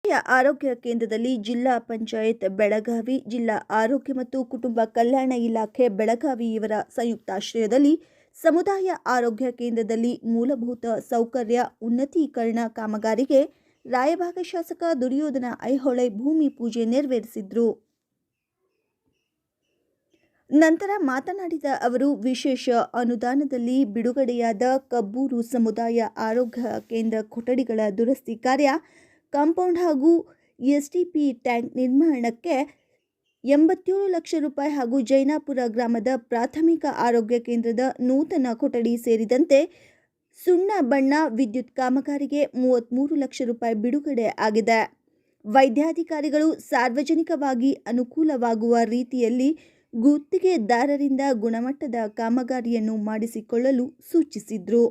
ಸಮುದಾಯ ಆರೋಗ್ಯ ಕೇಂದ್ರದಲ್ಲಿ ಜಿಲ್ಲಾ ಪಂಚಾಯತ್ ಬೆಳಗಾವಿ, ಜಿಲ್ಲಾ ಆರೋಗ್ಯ ಮತ್ತು ಕುಟುಂಬ ಕಲ್ಯಾಣ ಇಲಾಖೆ ಬೆಳಗಾವಿ ಇವರ ಸಂಯುಕ್ತಾಶ್ರಯದಲ್ಲಿ ಸಮುದಾಯ ಆರೋಗ್ಯ ಕೇಂದ್ರದಲ್ಲಿ ಮೂಲಭೂತ ಸೌಕರ್ಯ ಉನ್ನತೀಕರಣ ಕಾಮಗಾರಿಗೆ ರಾಯಭಾಗ ಶಾಸಕ ದುರ್ಯೋಧನ ಐಹೊಳೆ ಭೂಮಿ ಪೂಜೆ ನೆರವೇರಿಸಿದರು. ನಂತರ ಮಾತನಾಡಿದ ಅವರು, ವಿಶೇಷ ಅನುದಾನದಲ್ಲಿ ಬಿಡುಗಡೆಯಾದ ಕಬ್ಬೂರು ಸಮುದಾಯ ಆರೋಗ್ಯ ಕೇಂದ್ರ ಕೊಠಡಿಗಳ ದುರಸ್ತಿ ಕಾರ್ಯ, ಕಾಂಪೌಂಡ್ ಹಾಗೂ ಎಸ್ಟಿಪಿ ಟ್ಯಾಂಕ್ ನಿರ್ಮಾಣಕ್ಕೆ 87 ಲಕ್ಷ ರೂಪಾಯಿ ಹಾಗೂ ಜೈನಾಪುರ ಗ್ರಾಮದ ಪ್ರಾಥಮಿಕ ಆರೋಗ್ಯ ಕೇಂದ್ರದ ನೂತನ ಕೊಠಡಿ ಸೇರಿದಂತೆ ಸುಣ್ಣ ಬಣ್ಣ, ವಿದ್ಯುತ್ ಕಾಮಗಾರಿಗೆ 33 ಲಕ್ಷ ರೂಪಾಯಿ ಬಿಡುಗಡೆ ಆಗಿದೆ. ವೈದ್ಯಾಧಿಕಾರಿಗಳು ಸಾರ್ವಜನಿಕವಾಗಿ ಅನುಕೂಲವಾಗುವ ರೀತಿಯಲ್ಲಿ ಗುತ್ತಿಗೆದಾರರಿಂದ ಗುಣಮಟ್ಟದ ಕಾಮಗಾರಿಯನ್ನು ಮಾಡಿಸಿಕೊಳ್ಳಲು ಸೂಚಿಸಿದರು.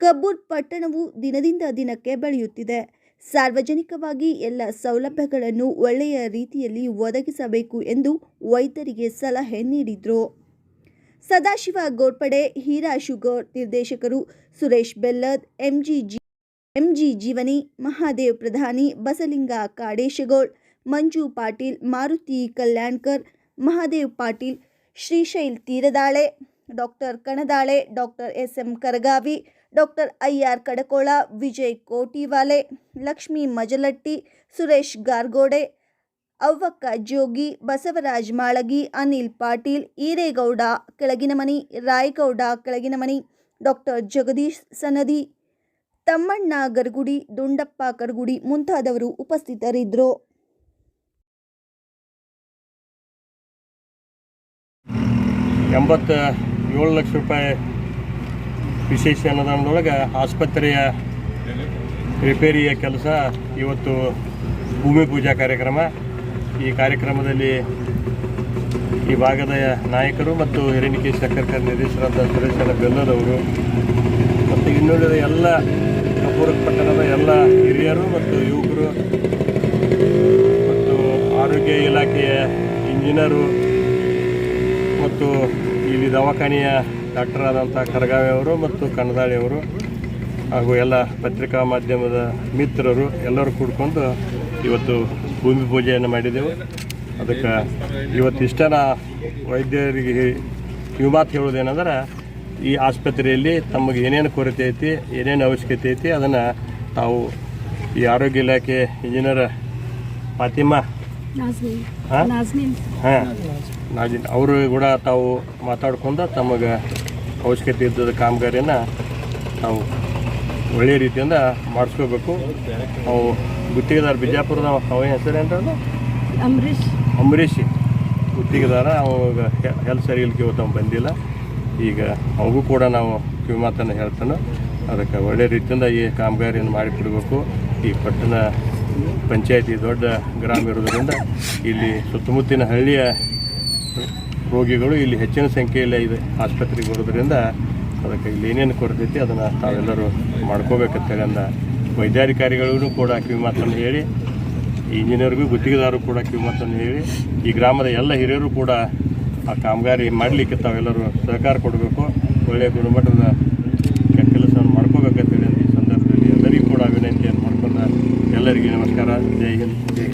ಕಬ್ಬೂರ್ ಪಟ್ಟಣವು ದಿನದಿಂದ ದಿನಕ್ಕೆ ಬೆಳೆಯುತ್ತಿದೆ. ಸಾರ್ವಜನಿಕವಾಗಿ ಎಲ್ಲ ಸೌಲಭ್ಯಗಳನ್ನು ಒಳ್ಳೆಯ ರೀತಿಯಲ್ಲಿ ಒದಗಿಸಬೇಕು ಎಂದು ವೈದ್ಯರಿಗೆ ಸಲಹೆ ನೀಡಿದರು. ಸದಾಶಿವ ಗೋರ್ಪಡೆ, ಹೀರಾ ಶುಗರ್ ನಿರ್ದೇಶಕರು Suresh Bellad, M G Jeevani, Mahadev Pradhani, Basalinga Kadeshagol, Manju Patil, Maruti Kalyankar, Mahadev Patil, Shrishail Teeradale, doctor Kanadale, doctor S M. Karagavi, doctor I R. Kadakol, Vijay Kotiwale, Lakshmi Majalatti, Suresh Gargode, Avvakka Jogi, Basavaraj Malagi, Anil Patil, Iregowda Kelaginamani, Rayagowda Kelaginamani, doctor Jagadish Sanadi, Thammanna Garagudi, Dundappa Karagudi ಮುಂತಾದವರು ಉಪಸ್ಥಿತರಿದ್ದರು. $87 ಲಕ್ಷ ರೂಪಾಯಿ ವಿಶೇಷ ಅನುದಾನದೊಳಗೆ ಆಸ್ಪತ್ರೆಯ ರಿಪೇರಿಯ ಕೆಲಸ ಇವತ್ತು ಭೂಮಿ ಪೂಜಾ ಕಾರ್ಯಕ್ರಮ. ಈ ಕಾರ್ಯಕ್ರಮದಲ್ಲಿ ಈ ಭಾಗದ ನಾಯಕರು ಮತ್ತು ಹಿರೇನಿಕೆ ಸಕ್ಕರೆ ನಿರ್ದೇಶಕರಾದ ಸುರೇಶ್ ಬೆಲ್ಲದವರು ಮತ್ತು ಇನ್ನುಳಿದ ಎಲ್ಲ ಕಬ್ಬೂರು ಪಟ್ಟಣದ ಎಲ್ಲ ಹಿರಿಯರು ಮತ್ತು ಯುವಕರು ಮತ್ತು ಆರೋಗ್ಯ ಇಲಾಖೆಯ ಇಂಜಿನಿಯರು ಮತ್ತು ಇಲ್ಲಿ ದವಾಖಾನೆಯ ಡಾಕ್ಟರ್ ಆದಂಥ ಕರಗಾವಿ ಅವರು ಮತ್ತು ಕಣದಾಳಿಯವರು ಹಾಗೂ ಎಲ್ಲ ಪತ್ರಿಕಾ ಮಾಧ್ಯಮದ ಮಿತ್ರರು ಎಲ್ಲರೂ ಕೂಡ್ಕೊಂಡು ಇವತ್ತು ಭೂಮಿ ಪೂಜೆಯನ್ನು ಮಾಡಿದೆವು. ಅದಕ್ಕೆ ಇವತ್ತು ಇಷ್ಟನ ವೈದ್ಯರಿಗೆ ಕಿವಿಮಾತು ಹೇಳೋದೇನೆಂದ್ರೆ, ಈ ಆಸ್ಪತ್ರೆಯಲ್ಲಿ ತಮಗೆ ಏನೇನು ಕೊರತೆ ಐತಿ, ಏನೇನು ಅವಶ್ಯಕತೆ ಐತಿ ಅದನ್ನು ತಾವು ಈ ಆರೋಗ್ಯ ಇಲಾಖೆ ಇಂಜಿನಿಯರ್ ಫಾತಿಮಾ ಅವರು ಕೂಡ ತಾವು ಮಾತಾಡ್ಕೊಂಡು ತಮಗೆ ಅವಶ್ಯಕತೆ ಇದ್ದದ ಕಾಮಗಾರಿಯನ್ನು ನಾವು ಒಳ್ಳೆಯ ರೀತಿಯಿಂದ ಮಾಡಿಸ್ಕೋಬೇಕು. ಅವು ಗುತ್ತಿಗೆದಾರ ಬಿಜಾಪುರದ ಅವ ಹೆಸರೇನು ಅಂಬರೀಷ್ ಗುತ್ತಿಗೆದಾರ. ಅವಾಗ ಹೆಲ್ತ್ ಸರಿ ಇಲ್ಲಿಗೆ ಇವತ್ತು ಬಂದಿಲ್ಲ. ಈಗ ಅವಗೂ ಕೂಡ ನಾವು ಕಿವಿಮಾತನ್ನು ಹೇಳ್ತಾನೆ. ಅದಕ್ಕೆ ಒಳ್ಳೆಯ ರೀತಿಯಿಂದ ಈ ಕಾಮಗಾರಿಯನ್ನು ಮಾಡಿಕೊಡ್ಬೇಕು. ಈ ಪಟ್ಟಣ ಪಂಚಾಯತಿ ದೊಡ್ಡ ಗ್ರಾಮ ಇರೋದರಿಂದ ಇಲ್ಲಿ ಸುತ್ತಮುತ್ತಿನ ಹಳ್ಳಿಯ ರೋಗಿಗಳು ಇಲ್ಲಿ ಹೆಚ್ಚಿನ ಸಂಖ್ಯೆಯಲ್ಲಿ ಇದೆ ಆಸ್ಪತ್ರೆಗೆ ಬರೋದ್ರಿಂದ ಅದಕ್ಕೆ ಇಲ್ಲಿ ಏನೇನು ಕೊರತೈತಿ ಅದನ್ನು ತಾವೆಲ್ಲರೂ ಮಾಡ್ಕೋಬೇಕಂತೇಳಿ ಅಂದ ವೈದ್ಯಾಧಿಕಾರಿಗಳಿಗೂ ಕೂಡ ಕಿವಿಮಾತನ್ನು ಹೇಳಿ, ಇಂಜಿನಿಯರ್ಗೂ ಗುತ್ತಿಗೆದಾರರು ಕೂಡ ಕಿವಿಮಾತನ್ನು ಹೇಳಿ, ಈ ಗ್ರಾಮದ ಎಲ್ಲ ಹಿರಿಯರು ಕೂಡ ಆ ಕಾಮಗಾರಿ ಮಾಡಲಿಕ್ಕೆ ತಾವೆಲ್ಲರೂ ಸಹಕಾರ ಕೊಡಬೇಕು. ಒಳ್ಳೆಯ ಗುಣಮಟ್ಟದ ಕೆಲಸವನ್ನು ಮಾಡ್ಕೋಬೇಕಂತೇಳಿ ಈ ಸಂದರ್ಭದಲ್ಲಿ ಎಲ್ಲರಿಗೂ ಕೂಡ ವಿನಂತಿಯನ್ನು ಮಾಡ್ಕೊಂಡು ಎಲ್ಲರಿಗೂ ನಮಸ್ಕಾರ. ಜೈ ಹಿಂದ್.